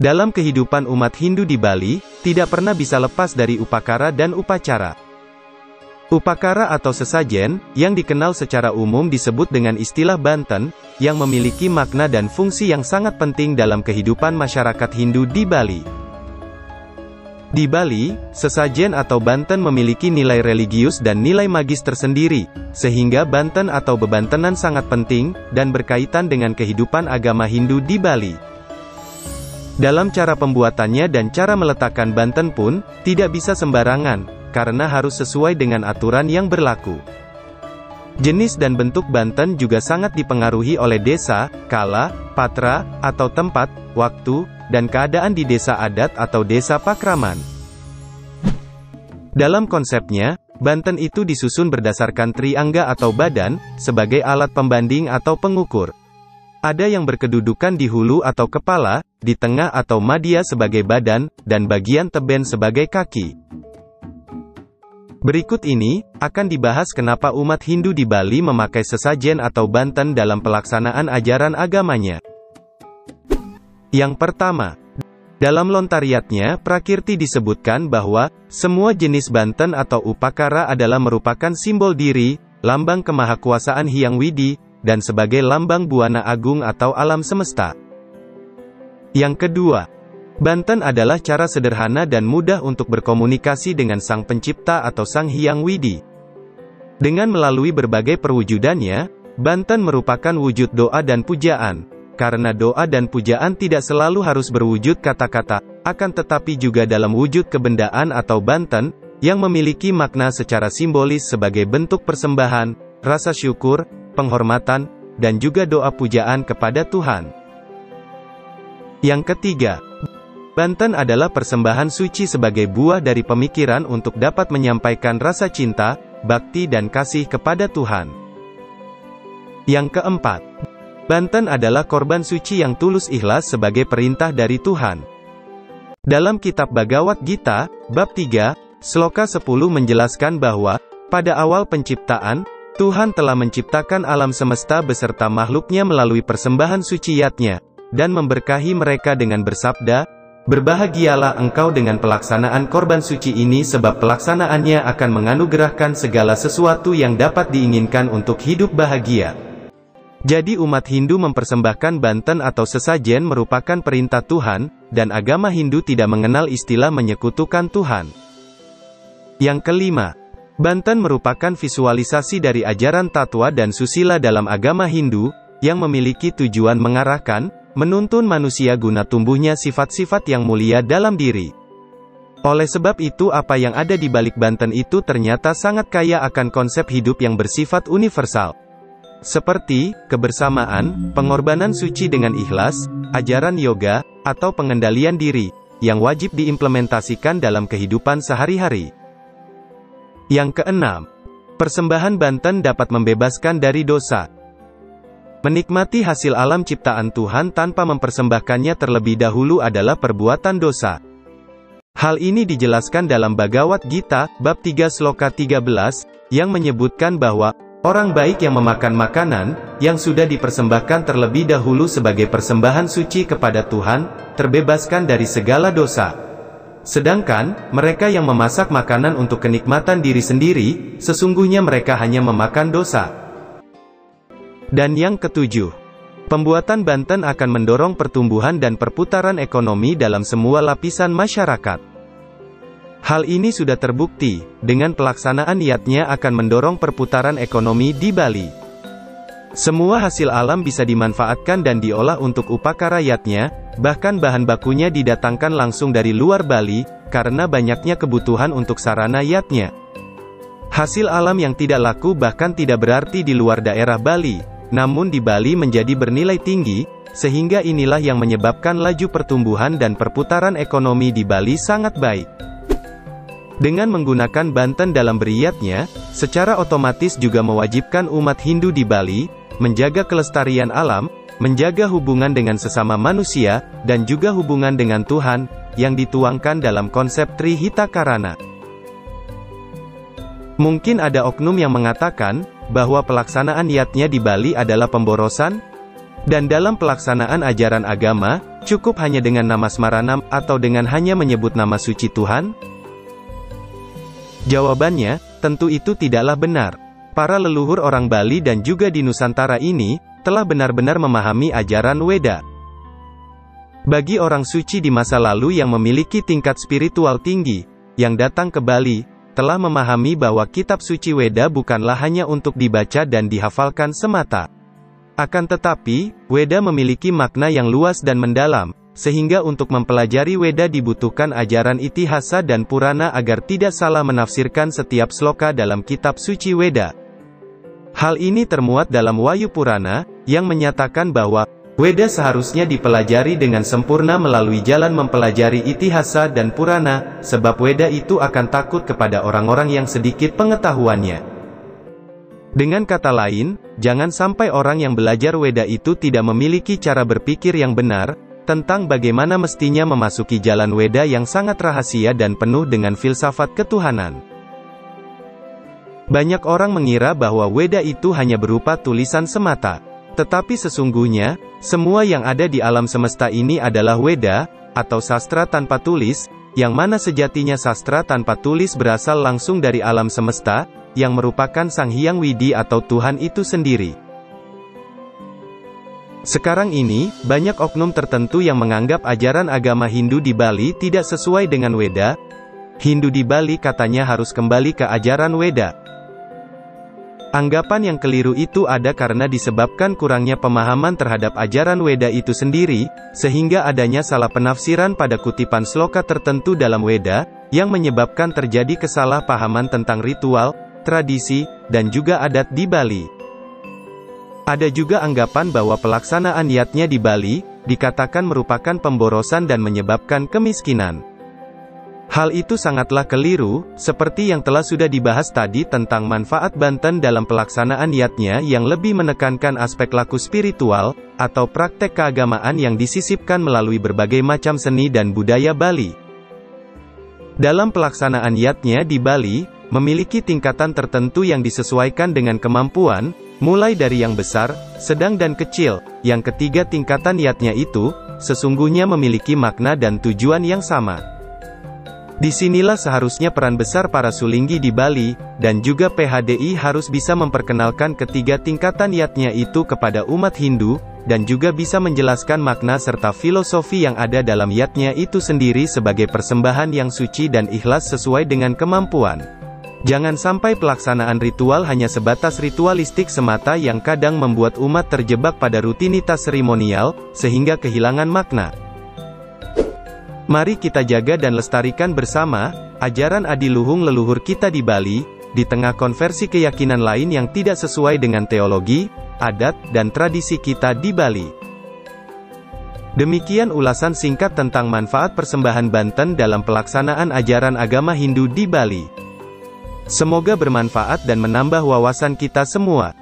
Dalam kehidupan umat Hindu di Bali, tidak pernah bisa lepas dari upakara dan upacara. Upakara atau sesajen, yang dikenal secara umum disebut dengan istilah Banten, yang memiliki makna dan fungsi yang sangat penting dalam kehidupan masyarakat Hindu di Bali. Di Bali, sesajen atau Banten memiliki nilai religius dan nilai magis tersendiri, sehingga Banten atau bebantenan sangat penting, dan berkaitan dengan kehidupan agama Hindu di Bali. Dalam cara pembuatannya dan cara meletakkan Banten pun, tidak bisa sembarangan, karena harus sesuai dengan aturan yang berlaku. Jenis dan bentuk Banten juga sangat dipengaruhi oleh desa, kala, patra, atau tempat, waktu, dan keadaan di desa adat atau desa pakraman. Dalam konsepnya, Banten itu disusun berdasarkan triangga atau badan, sebagai alat pembanding atau pengukur. Ada yang berkedudukan di hulu atau kepala, di tengah atau madya sebagai badan, dan bagian teben sebagai kaki. Berikut ini, akan dibahas kenapa umat Hindu di Bali memakai sesajen atau Banten dalam pelaksanaan ajaran agamanya. Yang pertama, dalam Lontariatnya, Prakirti disebutkan bahwa, semua jenis Banten atau upakara adalah merupakan simbol diri, lambang kemahakuasaan Hyang Widi, dan sebagai lambang buana agung atau alam semesta. Yang kedua, Banten adalah cara sederhana dan mudah untuk berkomunikasi dengan Sang Pencipta atau Sang Hyang Widi. Dengan melalui berbagai perwujudannya, Banten merupakan wujud doa dan pujaan. Karena doa dan pujaan tidak selalu harus berwujud kata-kata, akan tetapi juga dalam wujud kebendaan atau Banten, yang memiliki makna secara simbolis sebagai bentuk persembahan, rasa syukur, penghormatan, dan juga doa pujaan kepada Tuhan. Yang ketiga, Banten adalah persembahan suci sebagai buah dari pemikiran untuk dapat menyampaikan rasa cinta, bakti dan kasih kepada Tuhan. Yang keempat, Banten adalah korban suci yang tulus ikhlas sebagai perintah dari Tuhan. Dalam kitab Bhagavad Gita, bab 3, sloka 10 menjelaskan bahwa, pada awal penciptaan, Tuhan telah menciptakan alam semesta beserta makhluknya melalui persembahan suciyatnya, dan memberkahi mereka dengan bersabda, "Berbahagialah engkau dengan pelaksanaan korban suci ini sebab pelaksanaannya akan menganugerahkan segala sesuatu yang dapat diinginkan untuk hidup bahagia." Jadi umat Hindu mempersembahkan Banten atau sesajen merupakan perintah Tuhan, dan agama Hindu tidak mengenal istilah menyekutukan Tuhan. Yang kelima, Banten merupakan visualisasi dari ajaran Tattva dan Susila dalam agama Hindu, yang memiliki tujuan mengarahkan, menuntun manusia guna tumbuhnya sifat-sifat yang mulia dalam diri. Oleh sebab itu apa yang ada di balik Banten itu ternyata sangat kaya akan konsep hidup yang bersifat universal. Seperti, kebersamaan, pengorbanan suci dengan ikhlas, ajaran yoga, atau pengendalian diri, yang wajib diimplementasikan dalam kehidupan sehari-hari. Yang keenam, persembahan Banten dapat membebaskan dari dosa. Menikmati hasil alam ciptaan Tuhan tanpa mempersembahkannya terlebih dahulu adalah perbuatan dosa. Hal ini dijelaskan dalam Bhagavad Gita, bab 3 sloka 13, yang menyebutkan bahwa, orang baik yang memakan makanan, yang sudah dipersembahkan terlebih dahulu sebagai persembahan suci kepada Tuhan, terbebaskan dari segala dosa. Sedangkan, mereka yang memasak makanan untuk kenikmatan diri sendiri, sesungguhnya mereka hanya memakan dosa. Dan yang ketujuh, pembuatan Banten akan mendorong pertumbuhan dan perputaran ekonomi dalam semua lapisan masyarakat. Hal ini sudah terbukti, dengan pelaksanaan niatnya akan mendorong perputaran ekonomi di Bali. Semua hasil alam bisa dimanfaatkan dan diolah untuk upakara yatnya, bahkan bahan bakunya didatangkan langsung dari luar Bali, karena banyaknya kebutuhan untuk sarana yatnya. Hasil alam yang tidak laku bahkan tidak berarti di luar daerah Bali, namun di Bali menjadi bernilai tinggi, sehingga inilah yang menyebabkan laju pertumbuhan dan perputaran ekonomi di Bali sangat baik. Dengan menggunakan Banten dalam beriatnya, secara otomatis juga mewajibkan umat Hindu di Bali, menjaga kelestarian alam, menjaga hubungan dengan sesama manusia, dan juga hubungan dengan Tuhan, yang dituangkan dalam konsep Trihita Karana. Mungkin ada oknum yang mengatakan, bahwa pelaksanaan niatnya di Bali adalah pemborosan? Dan dalam pelaksanaan ajaran agama, cukup hanya dengan nama Smaranam, atau dengan hanya menyebut nama suci Tuhan? Jawabannya, tentu itu tidaklah benar. Para leluhur orang Bali dan juga di Nusantara ini, telah benar-benar memahami ajaran Weda. Bagi orang suci di masa lalu yang memiliki tingkat spiritual tinggi, yang datang ke Bali, telah memahami bahwa kitab suci Weda bukanlah hanya untuk dibaca dan dihafalkan semata. Akan tetapi, Weda memiliki makna yang luas dan mendalam, sehingga untuk mempelajari Weda dibutuhkan ajaran Itihasa dan Purana agar tidak salah menafsirkan setiap sloka dalam kitab suci Weda. Hal ini termuat dalam Wayu Purana, yang menyatakan bahwa Weda seharusnya dipelajari dengan sempurna melalui jalan mempelajari Itihasa dan Purana, sebab Weda itu akan takut kepada orang-orang yang sedikit pengetahuannya. Dengan kata lain, jangan sampai orang yang belajar Weda itu tidak memiliki cara berpikir yang benar, tentang bagaimana mestinya memasuki jalan Weda yang sangat rahasia dan penuh dengan filsafat ketuhanan. Banyak orang mengira bahwa Weda itu hanya berupa tulisan semata. Tetapi sesungguhnya, semua yang ada di alam semesta ini adalah Weda, atau sastra tanpa tulis, yang mana sejatinya sastra tanpa tulis berasal langsung dari alam semesta, yang merupakan Sang Hyang Widi atau Tuhan itu sendiri. Sekarang ini, banyak oknum tertentu yang menganggap ajaran agama Hindu di Bali tidak sesuai dengan Weda. Hindu di Bali katanya harus kembali ke ajaran Weda. Anggapan yang keliru itu ada karena disebabkan kurangnya pemahaman terhadap ajaran Weda itu sendiri, sehingga adanya salah penafsiran pada kutipan sloka tertentu dalam Weda, yang menyebabkan terjadi kesalahpahaman tentang ritual, tradisi, dan juga adat di Bali. Ada juga anggapan bahwa pelaksanaan yatnya di Bali, dikatakan merupakan pemborosan dan menyebabkan kemiskinan. Hal itu sangatlah keliru, seperti yang telah sudah dibahas tadi tentang manfaat Banten dalam pelaksanaan yatnya yang lebih menekankan aspek laku spiritual, atau praktek keagamaan yang disisipkan melalui berbagai macam seni dan budaya Bali. Dalam pelaksanaan yatnya di Bali, memiliki tingkatan tertentu yang disesuaikan dengan kemampuan, mulai dari yang besar, sedang dan kecil. Yang ketiga tingkatan yatnya itu, sesungguhnya memiliki makna dan tujuan yang sama. Disinilah seharusnya peran besar para sulinggi di Bali, dan juga PHDI harus bisa memperkenalkan ketiga tingkatan yatnya itu kepada umat Hindu, dan juga bisa menjelaskan makna serta filosofi yang ada dalam yatnya itu sendiri sebagai persembahan yang suci dan ikhlas sesuai dengan kemampuan. Jangan sampai pelaksanaan ritual hanya sebatas ritualistik semata yang kadang membuat umat terjebak pada rutinitas seremonial, sehingga kehilangan makna. Mari kita jaga dan lestarikan bersama ajaran adiluhung leluhur kita di Bali, di tengah konversi keyakinan lain yang tidak sesuai dengan teologi, adat, dan tradisi kita di Bali. Demikian ulasan singkat tentang manfaat persembahan Banten dalam pelaksanaan ajaran agama Hindu di Bali. Semoga bermanfaat dan menambah wawasan kita semua.